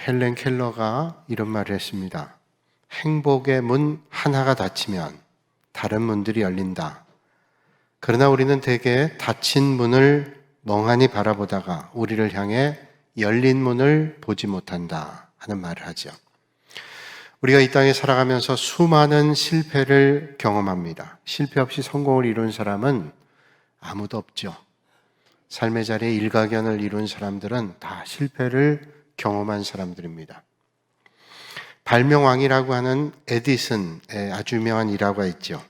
헬렌 켈러가 이런 말을 했습니다. 행복의 문 하나가 닫히면 다른 문들이 열린다. 그러나 우리는 대개 닫힌 문을 멍하니 바라보다가 우리를 향해 열린 문을 보지 못한다 하는 말을 하죠. 우리가 이 땅에 살아가면서 수많은 실패를 경험합니다. 실패 없이 성공을 이룬 사람은 아무도 없죠. 삶의 자리에 일가견을 이룬 사람들은 다 실패를 경험한 사람들입니다. 발명왕이라고 하는 에디슨의 아주 유명한 일화가 있죠.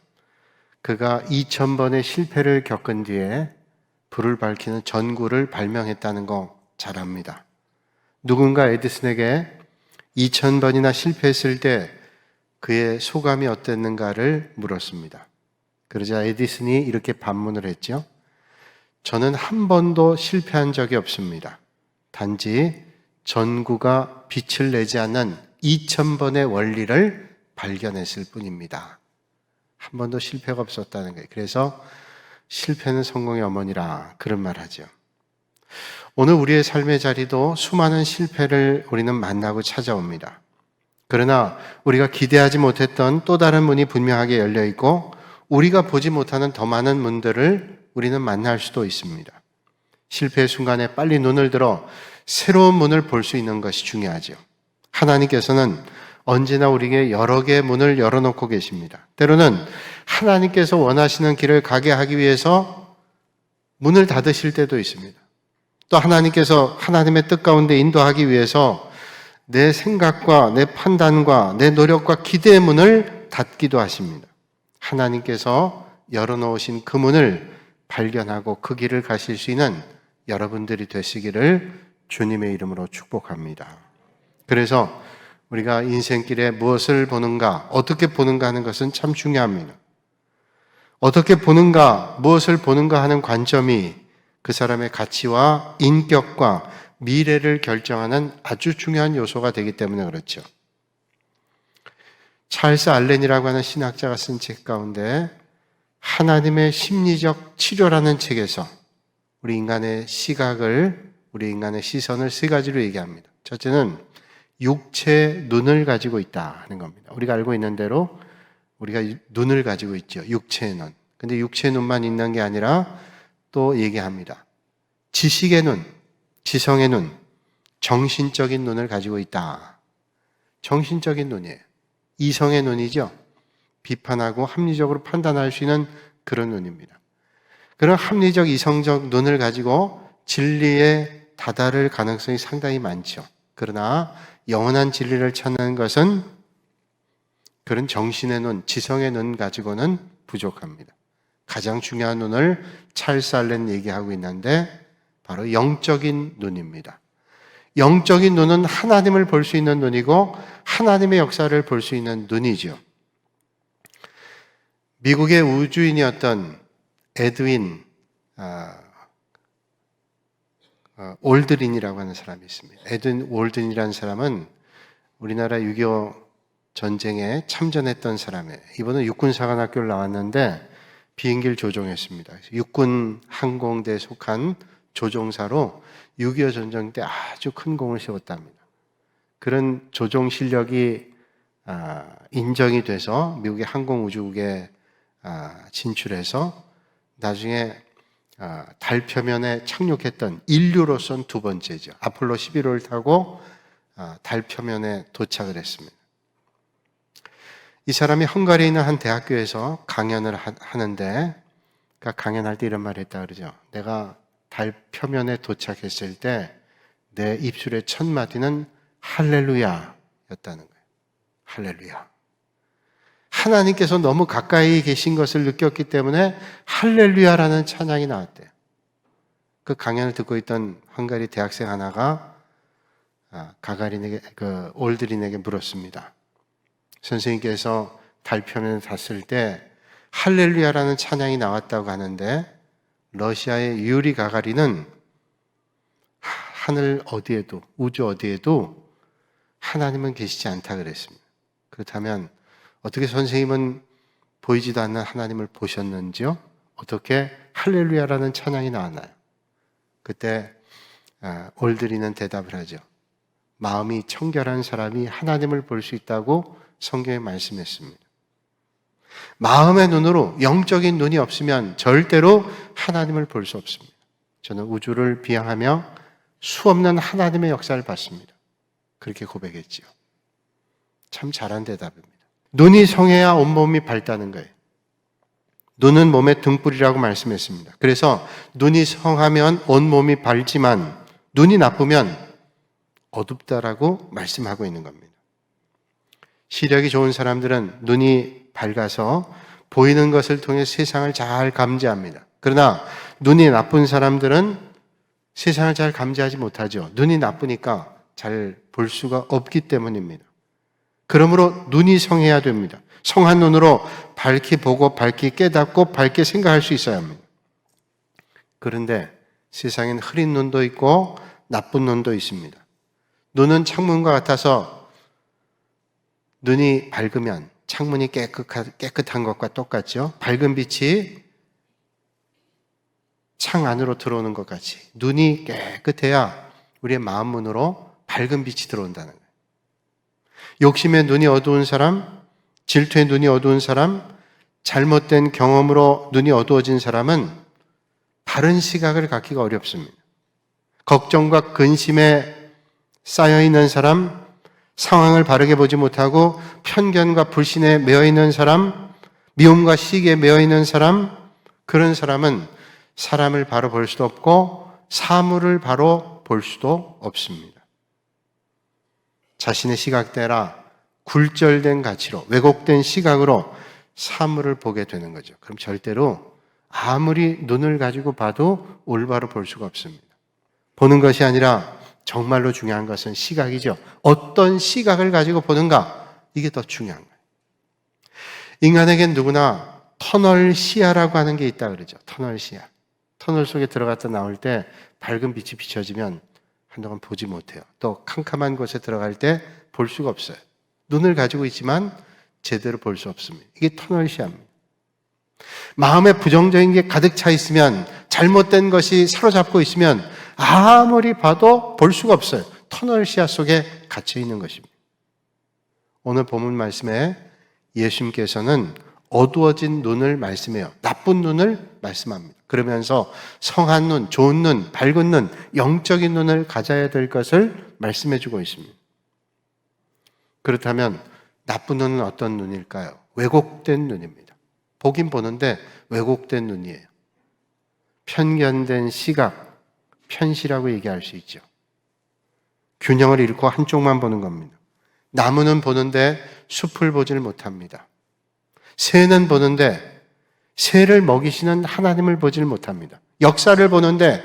그가 2000번의 실패를 겪은 뒤에 불을 밝히는 전구를 발명했다는 거 잘 압니다. 누군가 에디슨에게 2000번이나 실패했을 때 그의 소감이 어땠는가를 물었습니다. 그러자 에디슨이 이렇게 반문을 했죠. 저는 한 번도 실패한 적이 없습니다. 단지 전구가 빛을 내지 않는 2000번의 원리를 발견했을 뿐입니다. 한 번도 실패가 없었다는 거예요. 그래서 실패는 성공의 어머니라 그런 말 하죠. 오늘 우리의 삶의 자리도 수많은 실패를 우리는 만나고 찾아옵니다. 그러나 우리가 기대하지 못했던 또 다른 문이 분명하게 열려 있고 우리가 보지 못하는 더 많은 문들을 우리는 만날 수도 있습니다. 실패의 순간에 빨리 눈을 들어 새로운 문을 볼 수 있는 것이 중요하죠. 하나님께서는 언제나 우리에게 여러 개의 문을 열어놓고 계십니다. 때로는 하나님께서 원하시는 길을 가게 하기 위해서 문을 닫으실 때도 있습니다. 또 하나님께서 하나님의 뜻 가운데 인도하기 위해서 내 생각과 내 판단과 내 노력과 기대의 문을 닫기도 하십니다. 하나님께서 열어놓으신 그 문을 발견하고 그 길을 가실 수 있는 여러분들이 되시기를 주님의 이름으로 축복합니다. 그래서 우리가 인생길에 무엇을 보는가, 어떻게 보는가 하는 것은 참 중요합니다. 어떻게 보는가, 무엇을 보는가 하는 관점이 그 사람의 가치와 인격과 미래를 결정하는 아주 중요한 요소가 되기 때문에 그렇죠. 찰스 알렌이라고 하는 신학자가 쓴 책 가운데 하나님의 심리적 치료라는 책에서 우리 인간의 시각을, 우리 인간의 시선을 세 가지로 얘기합니다. 첫째는 육체의 눈을 가지고 있다 하는 겁니다. 우리가 알고 있는 대로 우리가 눈을 가지고 있죠. 육체의 눈. 근데 육체의 눈만 있는 게 아니라 또 얘기합니다. 지식의 눈, 지성의 눈, 정신적인 눈을 가지고 있다. 정신적인 눈이에요. 이성의 눈이죠. 비판하고 합리적으로 판단할 수 있는 그런 눈입니다. 그런 합리적, 이성적 눈을 가지고 진리에 다다를 가능성이 상당히 많죠. 그러나 영원한 진리를 찾는 것은 그런 정신의 눈, 지성의 눈 가지고는 부족합니다. 가장 중요한 눈을 찰스 알렌 얘기하고 있는데 바로 영적인 눈입니다. 영적인 눈은 하나님을 볼 수 있는 눈이고 하나님의 역사를 볼 수 있는 눈이죠. 미국의 우주인이었던 에드윈 올드린이라고 하는 사람이 있습니다. 에드윈 올드린이라는 사람은 우리나라 6.25 전쟁에 참전했던 사람이에요. 이번은 육군사관학교를 나왔는데 비행기를 조종했습니다. 육군 항공대에 속한 조종사로 6.25 전쟁 때 아주 큰 공을 세웠답니다. 그런 조종 실력이 인정이 돼서 미국의 항공우주국에 진출해서 나중에 달 표면에 착륙했던 인류로선 두 번째죠. 아폴로 11호를 타고 달 표면에 도착을 했습니다. 이 사람이 헝가리에 있는 한 대학교에서 강연을 하는데 그러니까 강연할 때 이런 말을 했다 그러죠. 내가 달 표면에 도착했을 때 내 입술의 첫 마디는 할렐루야 였다는 거예요. 할렐루야. 하나님께서 너무 가까이 계신 것을 느꼈기 때문에 할렐루야라는 찬양이 나왔대요. 그 강연을 듣고 있던 헝가리 대학생 하나가 가가린에게, 올드린에게 물었습니다. 선생님께서 달 표면에 닿았을 때 할렐루야라는 찬양이 나왔다고 하는데 러시아의 유리 가가린은 하늘 어디에도, 우주 어디에도 하나님은 계시지 않다 그랬습니다. 그렇다면 어떻게 선생님은 보이지도 않는 하나님을 보셨는지요? 어떻게 할렐루야라는 찬양이 나왔나요? 그때 올드리는 대답을 하죠. 마음이 청결한 사람이 하나님을 볼 수 있다고 성경에 말씀했습니다. 마음의 눈으로, 영적인 눈이 없으면 절대로 하나님을 볼 수 없습니다. 저는 우주를 비양하며 수없는 하나님의 역사를 봤습니다. 그렇게 고백했지요. 참 잘한 대답입니다. 눈이 성해야 온몸이 밝다는 거예요. 눈은 몸의 등불이라고 말씀했습니다. 그래서 눈이 성하면 온몸이 밝지만 눈이 나쁘면 어둡다라고 말씀하고 있는 겁니다. 시력이 좋은 사람들은 눈이 밝아서 보이는 것을 통해 세상을 잘 감지합니다. 그러나 눈이 나쁜 사람들은 세상을 잘 감지하지 못하죠. 눈이 나쁘니까 잘 볼 수가 없기 때문입니다. 그러므로 눈이 성해야 됩니다. 성한 눈으로 밝게 보고 밝게 깨닫고 밝게 생각할 수 있어야 합니다. 그런데 세상엔 흐린 눈도 있고 나쁜 눈도 있습니다. 눈은 창문과 같아서 눈이 밝으면 창문이 깨끗한 것과 똑같죠. 밝은 빛이 창 안으로 들어오는 것 같이 눈이 깨끗해야 우리의 마음 문으로 밝은 빛이 들어온다는 거예요. 욕심의 눈이 어두운 사람, 질투의 눈이 어두운 사람, 잘못된 경험으로 눈이 어두워진 사람은 바른 시각을 갖기가 어렵습니다. 걱정과 근심에 쌓여있는 사람, 상황을 바르게 보지 못하고 편견과 불신에 매여있는 사람, 미움과 시기에 매여있는 사람, 그런 사람은 사람을 바로 볼 수도 없고 사물을 바로 볼 수도 없습니다. 자신의 시각대라 굴절된 가치로, 왜곡된 시각으로 사물을 보게 되는 거죠. 그럼 절대로 아무리 눈을 가지고 봐도 올바로 볼 수가 없습니다. 보는 것이 아니라 정말로 중요한 것은 시각이죠. 어떤 시각을 가지고 보는가, 이게 더 중요한 거예요. 인간에겐 누구나 터널 시야라고 하는 게 있다 그러죠. 터널 시야. 터널 속에 들어갔다 나올 때 밝은 빛이 비춰지면 한동안 보지 못해요. 또 캄캄한 곳에 들어갈 때 볼 수가 없어요. 눈을 가지고 있지만 제대로 볼 수 없습니다. 이게 터널 시야입니다. 마음에 부정적인 게 가득 차 있으면, 잘못된 것이 사로잡고 있으면 아무리 봐도 볼 수가 없어요. 터널 시야 속에 갇혀 있는 것입니다. 오늘 본문 말씀에 예수님께서는 어두워진 눈을 말씀해요. 나쁜 눈을 말씀합니다. 그러면서 성한 눈, 좋은 눈, 밝은 눈, 영적인 눈을 가져야 될 것을 말씀해 주고 있습니다. 그렇다면 나쁜 눈은 어떤 눈일까요? 왜곡된 눈입니다. 보긴 보는데 왜곡된 눈이에요. 편견된 시각, 편시라고 얘기할 수 있죠. 균형을 잃고 한쪽만 보는 겁니다. 나무는 보는데 숲을 보질 못합니다. 새는 보는데 새를 먹이시는 하나님을 보질 못합니다. 역사를 보는데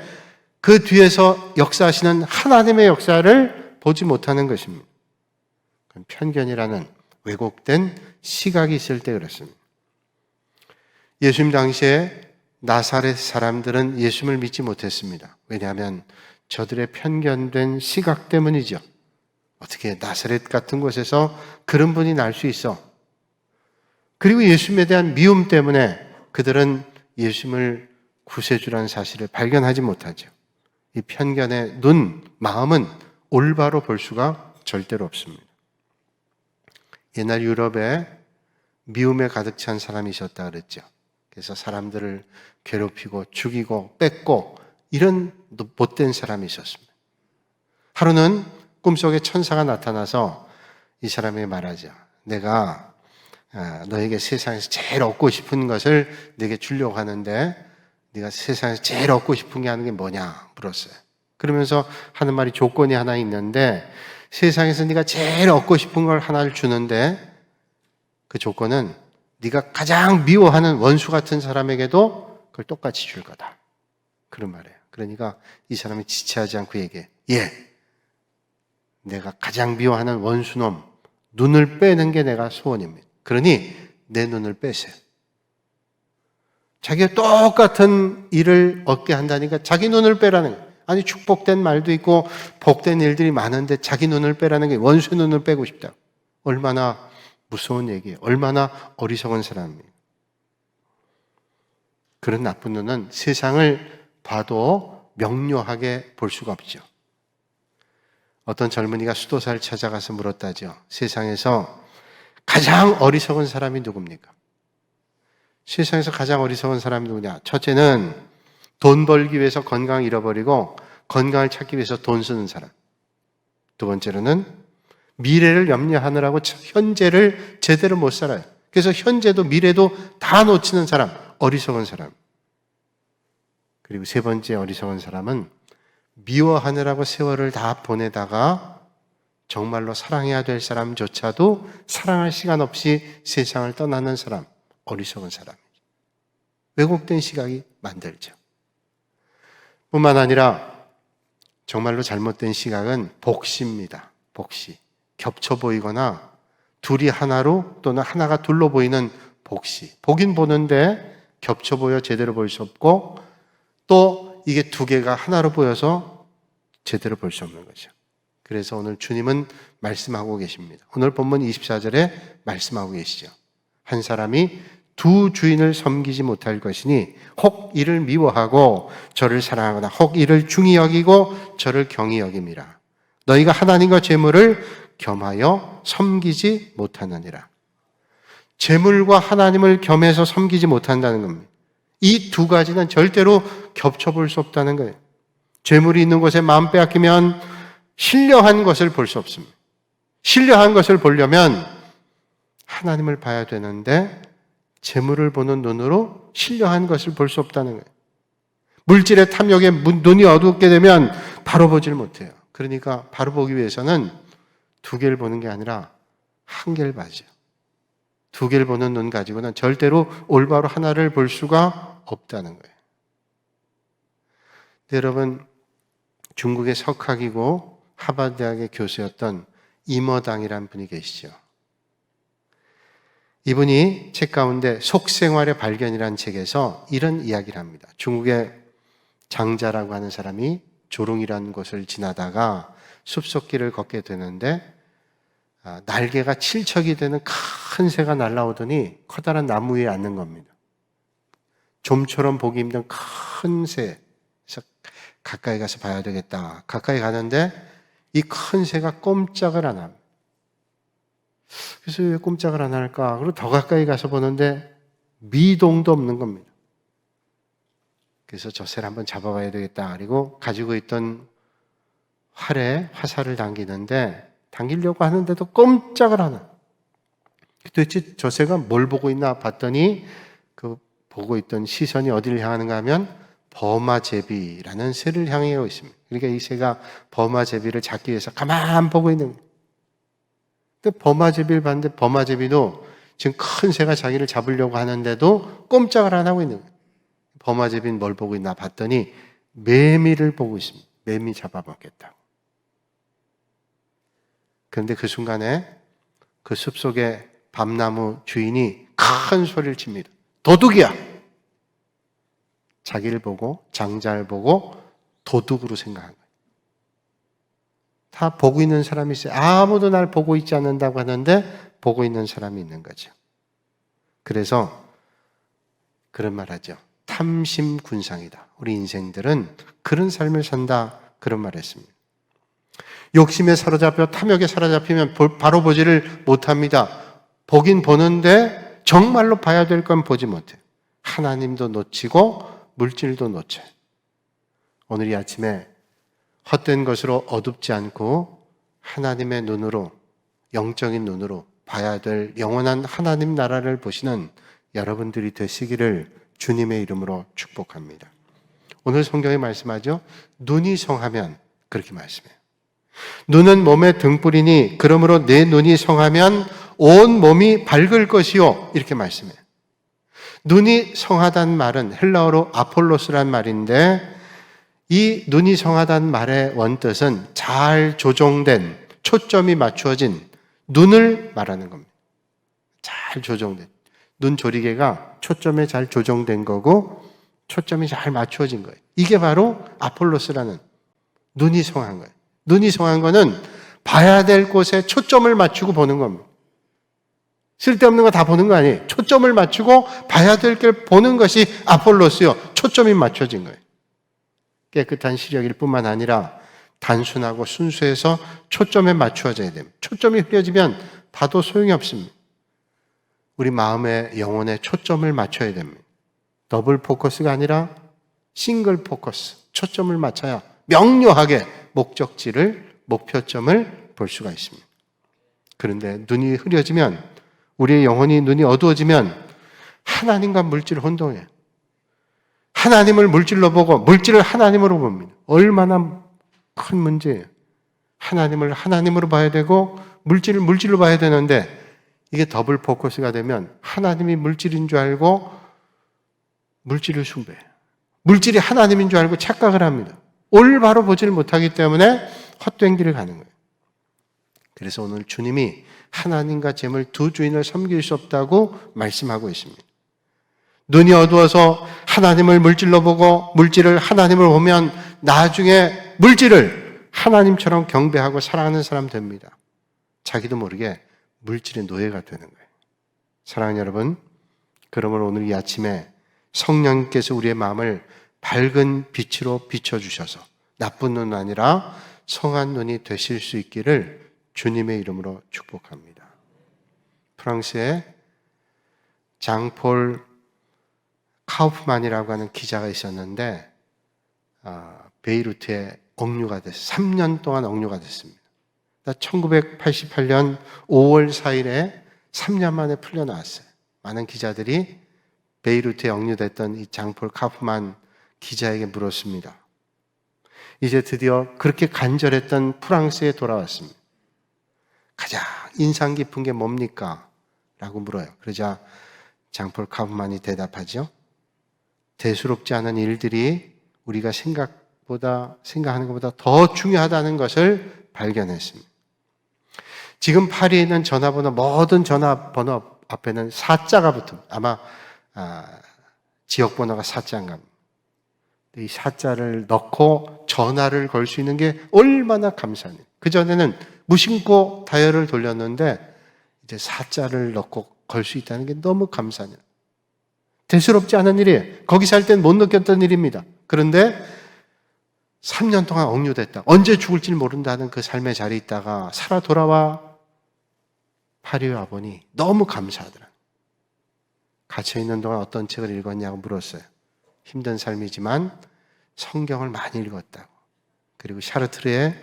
그 뒤에서 역사하시는 하나님의 역사를 보지 못하는 것입니다. 편견이라는 왜곡된 시각이 있을 때 그렇습니다. 예수님 당시에 나사렛 사람들은 예수님을 믿지 못했습니다. 왜냐하면 저들의 편견된 시각 때문이죠. 어떻게 나사렛 같은 곳에서 그런 분이 날 수 있어? 그리고 예수님에 대한 미움 때문에 그들은 예수님을 구세주라는 사실을 발견하지 못하죠. 이 편견의 눈, 마음은 올바로 볼 수가 절대로 없습니다. 옛날 유럽에 미움에 가득 찬 사람이 있었다 그랬죠. 그래서 사람들을 괴롭히고 죽이고 뺏고 이런 못된 사람이 있었습니다. 하루는 꿈속에 천사가 나타나서 이 사람에게 말하죠. 내가 너에게 세상에서 제일 얻고 싶은 것을 네게 주려고 하는데 네가 세상에서 제일 얻고 싶은 게 하는 게 뭐냐 물었어요. 그러면서 하는 말이 조건이 하나 있는데 세상에서 네가 제일 얻고 싶은 걸 하나를 주는데 그 조건은 네가 가장 미워하는 원수 같은 사람에게도 그걸 똑같이 줄 거다. 그런 말이에요. 그러니까 이 사람이 지체하지 않고 얘기해. 내가 가장 미워하는 원수놈 눈을 빼는 게 내가 소원입니다. 그러니 내 눈을 빼세요. 자기가 똑같은 일을 얻게 한다니까 자기 눈을 빼라는 거예요. 아니 축복된 말도 있고 복된 일들이 많은데 자기 눈을 빼라는 게 원수의 눈을 빼고 싶다. 얼마나 무서운 얘기예요. 얼마나 어리석은 사람이에요. 그런 나쁜 눈은 세상을 봐도 명료하게 볼 수가 없죠. 어떤 젊은이가 수도사를 찾아가서 물었다죠. 세상에서 가장 어리석은 사람이 누굽니까? 세상에서 가장 어리석은 사람이 누구냐? 첫째는 돈 벌기 위해서 건강을 잃어버리고 건강을 찾기 위해서 돈 쓰는 사람. 두 번째로는 미래를 염려하느라고 현재를 제대로 못 살아요. 그래서 현재도 미래도 다 놓치는 사람, 어리석은 사람. 그리고 세 번째 어리석은 사람은 미워하느라고 세월을 다 보내다가 정말로 사랑해야 될 사람조차도 사랑할 시간 없이 세상을 떠나는 사람, 어리석은 사람이죠. 왜곡된 시각이 만들죠. 뿐만 아니라 정말로 잘못된 시각은 복시입니다. 복시. 겹쳐 보이거나 둘이 하나로 또는 하나가 둘로 보이는 복시. 보긴 보는데 겹쳐 보여 제대로 볼 수 없고 또 이게 두 개가 하나로 보여서 제대로 볼 수 없는 거죠. 그래서 오늘 주님은 말씀하고 계십니다. 오늘 본문 24절에 말씀하고 계시죠. 한 사람이 두 주인을 섬기지 못할 것이니 혹 이를 미워하고 저를 사랑하거나 혹 이를 중히 여기고 저를 경히 여김이라. 너희가 하나님과 재물을 겸하여 섬기지 못하느니라. 재물과 하나님을 겸해서 섬기지 못한다는 겁니다. 이 두 가지는 절대로 겹쳐볼 수 없다는 거예요. 재물이 있는 곳에 마음 빼앗기면 신령한 것을 볼 수 없습니다. 신령한 것을 보려면 하나님을 봐야 되는데 재물을 보는 눈으로 신령한 것을 볼 수 없다는 거예요. 물질의 탐욕에 눈이 어둡게 되면 바로 보질 못해요. 그러니까 바로 보기 위해서는 두 개를 보는 게 아니라 한 개를 봐야죠. 두 개를 보는 눈 가지고는 절대로 올바로 하나를 볼 수가 없다는 거예요. 여러분, 중국의 석학이고 하버드대학의 교수였던 이머당이라는 분이 계시죠. 이분이 책 가운데 속생활의 발견이라는 책에서 이런 이야기를 합니다. 중국의 장자라고 하는 사람이 조롱이라는 곳을 지나다가 숲속길을 걷게 되는데 날개가 칠척이 되는 큰 새가 날아오더니 커다란 나무 위에 앉는 겁니다. 좀처럼 보기 힘든 큰 새. 그래서 가까이 가서 봐야 되겠다. 가까이 가는데 이 큰 새가 꼼짝을 안 합니다. 그래서 왜 꼼짝을 안 할까? 그리고 더 가까이 가서 보는데 미동도 없는 겁니다. 그래서 저 새를 한번 잡아봐야 되겠다. 그리고 가지고 있던 활에 화살을 당기는데 당기려고 하는데도 꼼짝을 안 해요. 도대체 저 새가 뭘 보고 있나 봤더니 그 보고 있던 시선이 어디를 향하는가 하면 버마제비라는 새를 향해 있습니다. 그러니까 이 새가 버마제비를 잡기 위해서 가만 보고 있는 거예요. 근데 버마제비를 봤는데 버마제비도 지금 큰 새가 자기를 잡으려고 하는데도 꼼짝을 안 하고 있는 거예요. 버마제비는 뭘 보고 있나 봤더니 매미를 보고 있습니다. 매미 잡아먹겠다고. 그런데 그 순간에 그 숲속의 밤나무 주인이 큰 소리를 칩니다. 도둑이야! 자기를 보고 장자를 보고 도둑으로 생각한 거예요. 다 보고 있는 사람이 있어요. 아무도 날 보고 있지 않는다고 하는데 보고 있는 사람이 있는 거죠. 그래서 그런 말 하죠. 탐심군상이다. 우리 인생들은 그런 삶을 산다. 그런 말 했습니다. 욕심에 사로잡혀 탐욕에 사로잡히면 바로 보지를 못합니다. 보긴 보는데 정말로 봐야 될 건 보지 못해요. 하나님도 놓치고 물질도 놓쳐요. 오늘 이 아침에 헛된 것으로 어둡지 않고 하나님의 눈으로, 영적인 눈으로 봐야 될 영원한 하나님 나라를 보시는 여러분들이 되시기를 주님의 이름으로 축복합니다. 오늘 성경에 말씀하죠. 눈이 성하면 그렇게 말씀해요. 눈은 몸의 등불이니 그러므로 내 눈이 성하면 온 몸이 밝을 것이요. 이렇게 말씀해요. 눈이 성하다는 말은 헬라어로 아폴로스란 말인데 이 눈이 성하다는 말의 원뜻은 잘 조정된, 초점이 맞추어진 눈을 말하는 겁니다. 잘 조정된. 눈 조리개가 초점에 잘 조정된 거고 초점이 잘 맞추어진 거예요. 이게 바로 아폴로스라는 눈이 성한 거예요. 눈이 성한 거는 봐야 될 곳에 초점을 맞추고 보는 겁니다. 쓸데없는 거 다 보는 거 아니에요. 초점을 맞추고 봐야 될 걸 보는 것이 아폴로스요. 초점이 맞춰진 거예요. 깨끗한 시력일 뿐만 아니라 단순하고 순수해서 초점에 맞추어져야 됩니다. 초점이 흐려지면 봐도 소용이 없습니다. 우리 마음의 영혼에 초점을 맞춰야 됩니다. 더블 포커스가 아니라 싱글 포커스, 초점을 맞춰야 명료하게 목표점을 볼 수가 있습니다. 그런데 눈이 흐려지면, 우리의 영혼이 눈이 어두워지면 하나님과 물질 혼동해요. 하나님을 물질로 보고 물질을 하나님으로 봅니다. 얼마나 큰 문제예요. 하나님을 하나님으로 봐야 되고 물질을 물질로 봐야 되는데, 이게 더블 포커스가 되면 하나님이 물질인 줄 알고 물질을 숭배해요. 물질이 하나님인 줄 알고 착각을 합니다. 올바로 보지를 못하기 때문에 헛된 길을 가는 거예요. 그래서 오늘 주님이 하나님과 재물 두 주인을 섬길 수 없다고 말씀하고 있습니다. 눈이 어두워서 하나님을 물질로 보고 물질을 하나님을 보면 나중에 물질을 하나님처럼 경배하고 사랑하는 사람 됩니다. 자기도 모르게 물질의 노예가 되는 거예요. 사랑하는 여러분, 그러므로 오늘 이 아침에 성령께서 우리의 마음을 밝은 빛으로 비춰주셔서 나쁜 눈은 아니라 성한 눈이 되실 수 있기를 주님의 이름으로 축복합니다. 프랑스의 장폴 카우프만이라고 하는 기자가 있었는데 베이루트에 억류가 됐어요. 3년 동안 억류가 됐습니다. 1988년 5월 4일에 3년 만에 풀려나왔어요. 많은 기자들이 베이루트에 억류됐던 이 장폴 카우프만 기자에게 물었습니다. 이제 드디어 그렇게 간절했던 프랑스에 돌아왔습니다. 가장 인상 깊은 게 뭡니까? 라고 물어요. 그러자 장폴 카우프만이 대답하죠. 대수롭지 않은 일들이 우리가 생각하는 것보다 더 중요하다는 것을 발견했습니다. 지금 파리에 있는 전화번호, 모든 전화번호 앞에는 사자가 붙습니다. 아마 지역번호가 사자인가. 이 사자를 넣고 전화를 걸 수 있는 게 얼마나 감사해요. 그전에는 무심코 다이얼을 돌렸는데 이제 사자를 넣고 걸 수 있다는 게 너무 감사해요. 대수롭지 않은 일이에요. 거기 살 땐 못 느꼈던 일입니다. 그런데 3년 동안 억류됐다. 언제 죽을지 모른다는 그 삶의 자리에 있다가 살아 돌아와 파리에 와보니 너무 감사하더라. 갇혀있는 동안 어떤 책을 읽었냐고 물었어요. 힘든 삶이지만 성경을 많이 읽었다고. 그리고 샤르트르의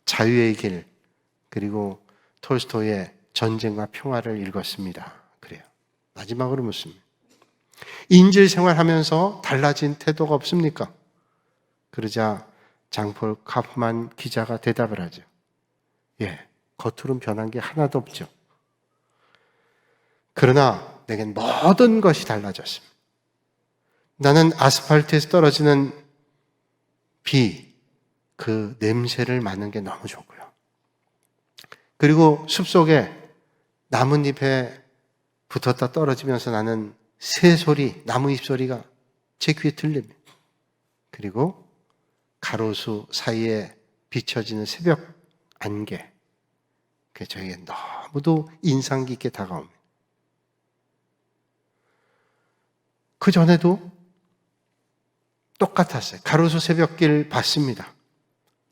자유의 길, 그리고 톨스토이의 전쟁과 평화를 읽었습니다. 그래요. 마지막으로 묻습니다. 인질 생활하면서 달라진 태도가 없습니까? 그러자 장폴 카프만 기자가 대답을 하죠. 예, 겉으로는 변한 게 하나도 없죠. 그러나 내겐 모든 것이 달라졌습니다. 나는 아스팔트에서 떨어지는 비, 그 냄새를 맡는 게 너무 좋고요. 그리고 숲속에 나뭇잎에 붙었다 떨어지면서 나는 새 소리, 나무잎 소리가 제 귀에 들립니다. 그리고 가로수 사이에 비춰지는 새벽 안개, 그게 저에게 너무도 인상 깊게 다가옵니다. 그 전에도 똑같았어요. 가로수 새벽길 봤습니다.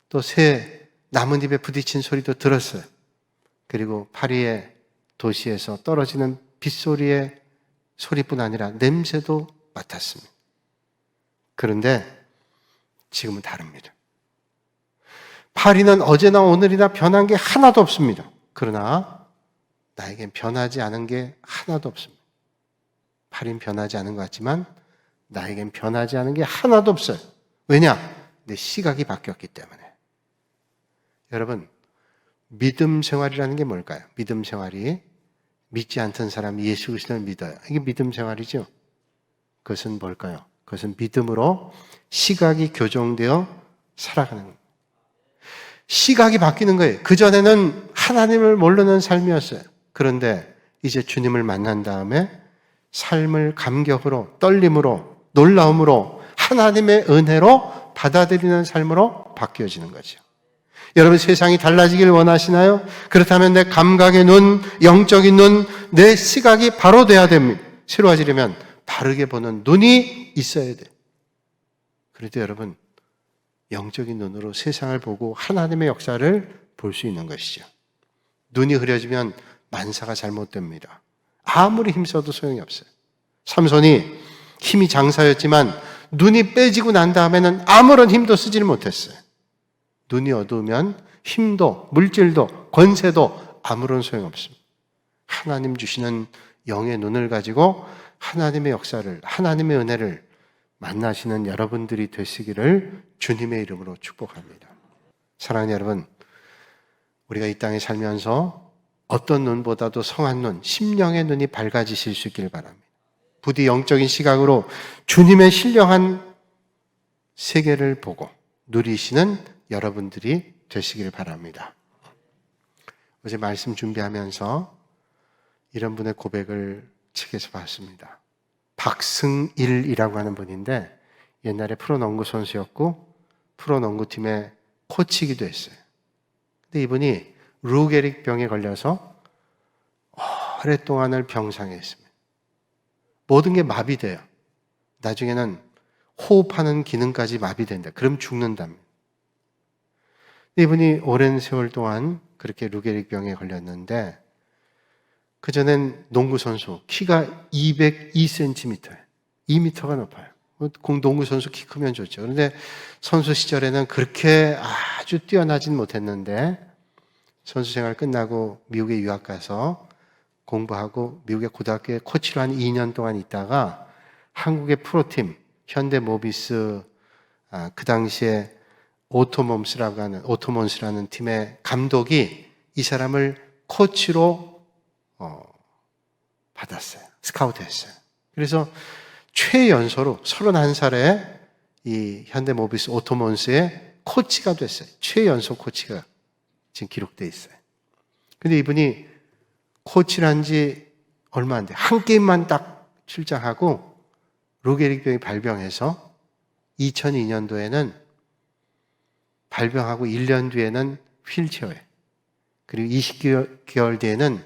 또 새 나뭇잎에 부딪힌 소리도 들었어요. 그리고 파리의 도시에서 떨어지는 빗소리의 소리뿐 아니라 냄새도 맡았습니다. 그런데 지금은 다릅니다. 파리는 어제나 오늘이나 변한 게 하나도 없습니다. 그러나 나에겐 변하지 않은 게 하나도 없습니다. 파리는 변하지 않은 것 같지만 나에겐 변하지 않은 게 하나도 없어요. 왜냐? 내 시각이 바뀌었기 때문에. 여러분, 믿음 생활이라는 게 뭘까요? 믿음 생활이 믿지 않던 사람이 예수 그리스도를 믿어요. 이게 믿음 생활이죠. 그것은 뭘까요? 그것은 믿음으로 시각이 교정되어 살아가는 거예요. 시각이 바뀌는 거예요. 그전에는 하나님을 모르는 삶이었어요. 그런데 이제 주님을 만난 다음에 삶을 감격으로, 떨림으로, 놀라움으로, 하나님의 은혜로 받아들이는 삶으로 바뀌어지는 거죠. 여러분, 세상이 달라지길 원하시나요? 그렇다면 내 감각의 눈, 영적인 눈, 내 시각이 바로 돼야 됩니다. 새로워지려면 바르게 보는 눈이 있어야 돼요. 그래도 여러분, 영적인 눈으로 세상을 보고 하나님의 역사를 볼 수 있는 것이죠. 눈이 흐려지면 만사가 잘못됩니다. 아무리 힘써도 소용이 없어요. 삼손이 힘이 장사였지만 눈이 빼지고 난 다음에는 아무런 힘도 쓰지를 못했어요. 눈이 어두우면 힘도, 물질도, 권세도 아무런 소용없습니다. 하나님 주시는 영의 눈을 가지고 하나님의 역사를, 하나님의 은혜를 만나시는 여러분들이 되시기를 주님의 이름으로 축복합니다. 사랑하는 여러분, 우리가 이 땅에 살면서 어떤 눈보다도 성한 눈, 심령의 눈이 밝아지실 수 있길 바랍니다. 부디 영적인 시각으로 주님의 신령한 세계를 보고 누리시는 여러분들이 되시길 바랍니다. 어제 말씀 준비하면서 이런 분의 고백을 책에서 봤습니다. 박승일이라고 하는 분인데 옛날에 프로농구 선수였고 프로농구팀의 코치이기도 했어요. 근데 이분이 루게릭 병에 걸려서 오랫동안을 병상에 있습니다. 모든 게 마비돼요. 나중에는 호흡하는 기능까지 마비된다. 그럼 죽는답니다. 이분이 오랜 세월 동안 그렇게 루게릭 병에 걸렸는데 그전엔 농구선수 키가 202cm예요. 2m가 높아요. 농구선수 키 크면 좋죠. 그런데 선수 시절에는 그렇게 아주 뛰어나진 못했는데 선수 생활 끝나고 미국에 유학 가서 공부하고 미국의 고등학교에 코치로 한 2년 동안 있다가 한국의 프로팀 현대모비스 그 당시에 오토몬스라는 팀의 감독이 이 사람을 코치로 받았어요. 스카우트했어요. 그래서 최연소로 31살에 이 현대모비스 오토몬스의 코치가 됐어요. 최연소 코치가 지금 기록되어 있어요. 근데 이분이 코치를 한 지 얼마 안 돼요. 한 게임만 딱 출장하고 루게릭병이 발병해서 2002년도에는 발병하고 1년 뒤에는 휠체어에 그리고 20개월 뒤에는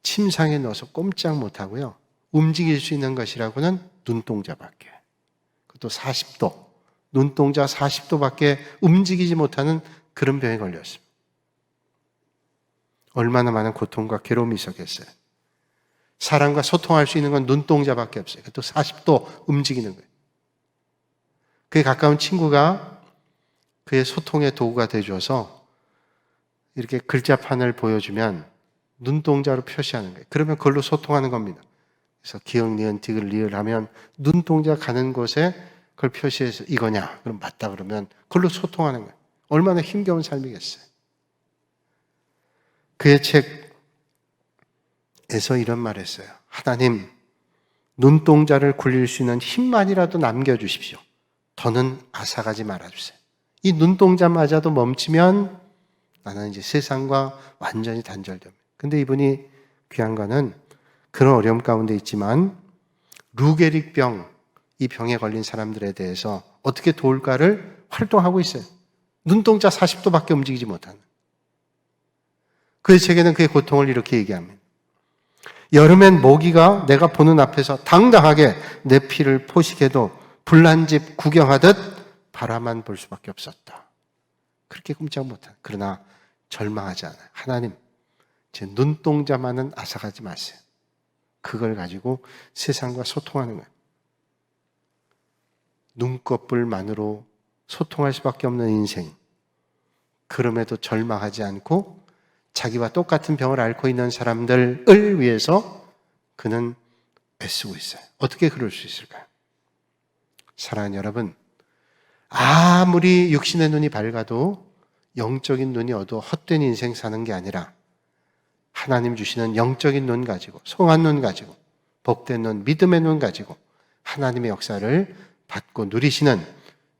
침상에 넣어서 꼼짝 못하고요. 움직일 수 있는 것이라고는 눈동자밖에. 그것도 40도. 눈동자 40도밖에 움직이지 못하는 그런 병에 걸렸습니다. 얼마나 많은 고통과 괴로움이 있었겠어요. 사람과 소통할 수 있는 건 눈동자밖에 없어요. 그것도 40도 움직이는 거예요. 그에 가까운 친구가 그의 소통의 도구가 되어줘서 이렇게 글자판을 보여주면 눈동자로 표시하는 거예요. 그러면 그걸로 소통하는 겁니다. 그래서 기억, 니은, 디귿, 리을 하면 눈동자 가는 곳에 그걸 표시해서 이거냐? 그럼 맞다 그러면 그걸로 소통하는 거예요. 얼마나 힘겨운 삶이겠어요. 그의 책에서 이런 말을 했어요. 하나님, 눈동자를 굴릴 수 있는 힘만이라도 남겨주십시오. 더는 앗아가지 말아주세요. 이 눈동자마저도 멈추면 나는 이제 세상과 완전히 단절됩니다. 근데 이분이 귀한 거는 그런 어려움 가운데 있지만 루게릭병, 이 병에 걸린 사람들에 대해서 어떻게 도울까를 활동하고 있어요. 눈동자 40도밖에 움직이지 못하는. 그의 책에는 그의 고통을 이렇게 얘기합니다. 여름엔 모기가 내가 보는 앞에서 당당하게 내 피를 포식해도 불난집 구경하듯 바라만 볼 수밖에 없었다. 그렇게 꼼짝 못한. 그러나 절망하지 않아요. 하나님, 제 눈동자만은 앗아가지 마세요. 그걸 가지고 세상과 소통하는 거예요. 눈꺼풀만으로 소통할 수밖에 없는 인생. 그럼에도 절망하지 않고 자기와 똑같은 병을 앓고 있는 사람들을 위해서 그는 애쓰고 있어요. 어떻게 그럴 수 있을까요? 사랑하는 여러분, 아무리 육신의 눈이 밝아도 영적인 눈이 어두워 헛된 인생 사는 게 아니라 하나님 주시는 영적인 눈 가지고, 성한 눈 가지고, 복된 눈, 믿음의 눈 가지고 하나님의 역사를 받고 누리시는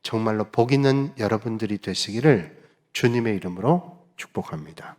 정말로 복 있는 여러분들이 되시기를 주님의 이름으로 축복합니다.